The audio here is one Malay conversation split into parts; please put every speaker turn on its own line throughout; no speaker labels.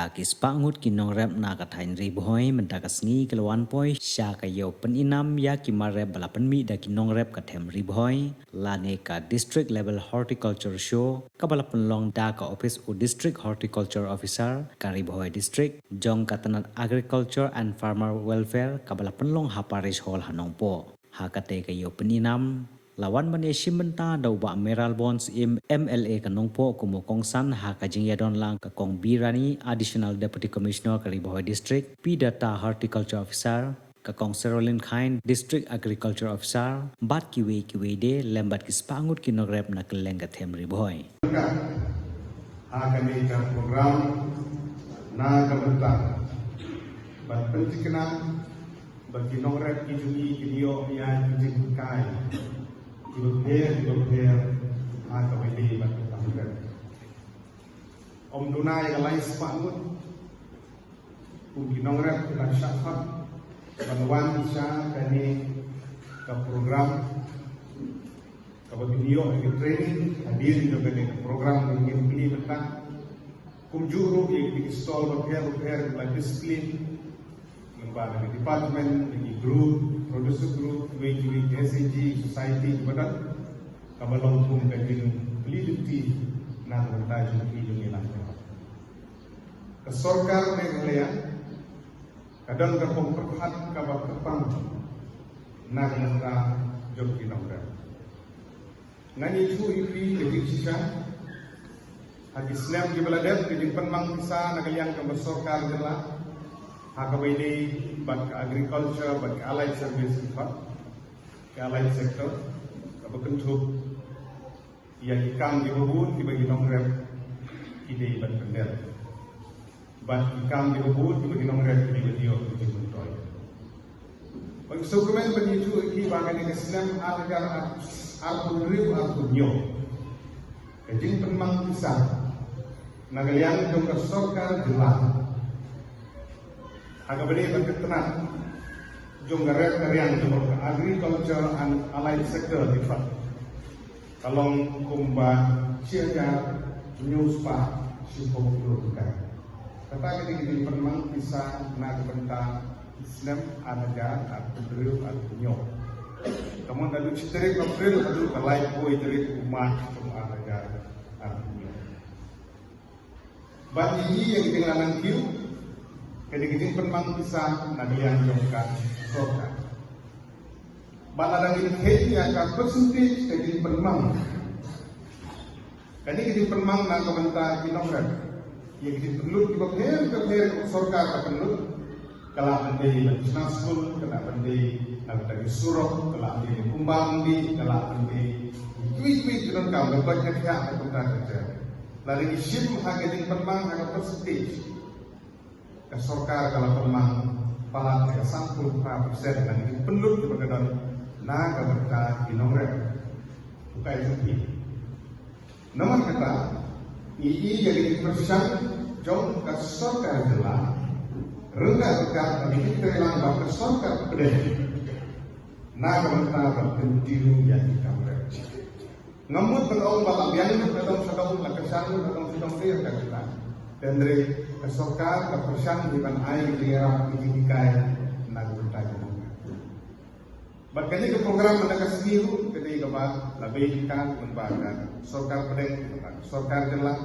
da kis pangut kinong rep na kathain riboy mendagasngi kelawan poi sya kayo peninam ya kimarep balapan mi da kinong rep kathem riboy lane ka district level horticulture show kabalapan long da ka office u district horticulture officer ka riboy district jong katanat agriculture and farmer welfare kabalapan long haparish hall hanongpo hakate kayo peninam lawan mane simbenta dauba meral bonds im MLA kanongpo kumukongsan ha kajing yadon lang kakong birani additional deputy commissioner kariboy district pidata horticulture officer kakong Serolin Khain district agriculture officer bat kiwe de lembat kispangut kinogrep na keleng kathem riboy
ha kami ka program na kabenta bat pentikna bagi kinogrep kijungi kidio ya kijing kai Dibaper, ada wali batu tahukan. Om Dunai kalai sepangut, mungkin nongret kita syafat, bantuan bisa kini ke program, ke video, ke training, hadir juga ke program mungkin ini tentang kumjuru di stall repair, disiplin, lembaga departemen, di grup. Producer group, SAG, society, kepada kabalong pun kajin pelidiki na mentaj hidung ilang. Kesorkar Meghalaya kadang kapong perhat kabak kepang na mentra job kinongga. Ngani itu ipi kajin sisa hati snap di beladet kajin penmang bisa nagaliang kesorkar jelah. Hakawai ini bagi agriculture, bagi allied service, ke allied sector, kebentuk yang ikam di bawah dibagi nongrep ide iban pendel, bagi ikam di bawah dibagi nongrep ide video di bentoy. Bagi dokumen begitu ini bagian Islam agar arturiu artunyo, kejing penmang pisah, nagalian jongkar sorkar jelas. Agak beri berketenan jonggaret karian jumlah agriculture and allied sector di Fat. Kalau kumba siaga nyuspa simpong keluarga. Kata kita pernah bisa nak bentang Islam anaga atau beriu atau nyok. Kamu dah citerik April atau kalai boy cerik umat semua anaga atau nyok. Bagi yang tinggal nangkiu. Kadang-kadang penmang bisa nadian jongkan sorka. Baladang ini akan persentage kadang penmang. Kadang-kadang penmang nak komentar kinongran. Ia kadang perlu keper sorka akan perlu. Kalau pandai national school, kalau pandai dari surau, kalau pandai kumbang di, kalau pandai tweet dengan kamu banyak yang komentar kerja. Lalu isim kadang penmang akan persentage. Kesorkar kalau memang palat ya 100% dan itu penuh kepada naga berkah di nomor bukan itu. Nomor kata ini jadi persen jom kesorkar jelas rendah berkah ini kita hilang bahwa kesorkar pedih naga berkah berkentiru yang kita mereka. Namun berong balang yang itu berong sedang lakukan berong sedang kita dan dari kesorkar kepercayaan dengan air di era pendidikan nak bertanya. Makanya ke program menegas biru ketika kebak lebih kan membangun sorkar pedeng, sorkar jelas.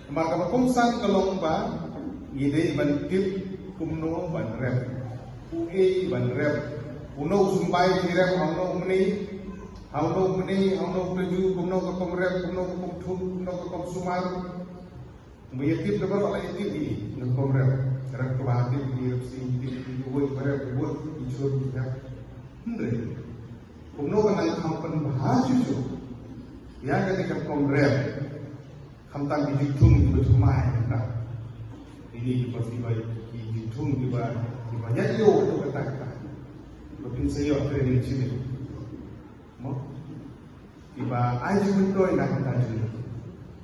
Maka pengsan kelomba ide bantit kumno ban rep, UE ban rep, uno sumbai di rep hauno meni, hauno peju kumno ke komrep, kumno ke komthum, kumno ke komsumar. Meyakib dapat oleh ini ngekomrep kerana kebahagiaan di repsi di buat ijur ya hendre kumno kan kampan bahaju tu ya ketika komrep kamtan dihitung berjumai nah ini dihitung di banyak yo itu kata lebih saya training sini mau tiba aja betul nak tadi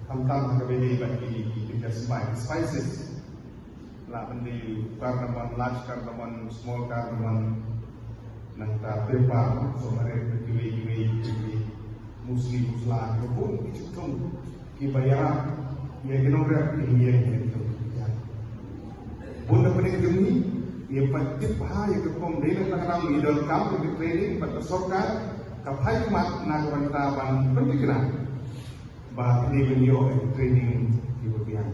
kamtan berbeda bagi spices lah bendi cardamom large cardamom small cardamom nangta pepper so mare kiwi musli musla pun itu ki bayar ya ginong rap ini Bunda pening jumni, ia patip ha yang kepom dena tangram di dalam kamp di training berpesorkan kapai mat nagwanta ban pendidikan. Bah ini beliau training di bagian.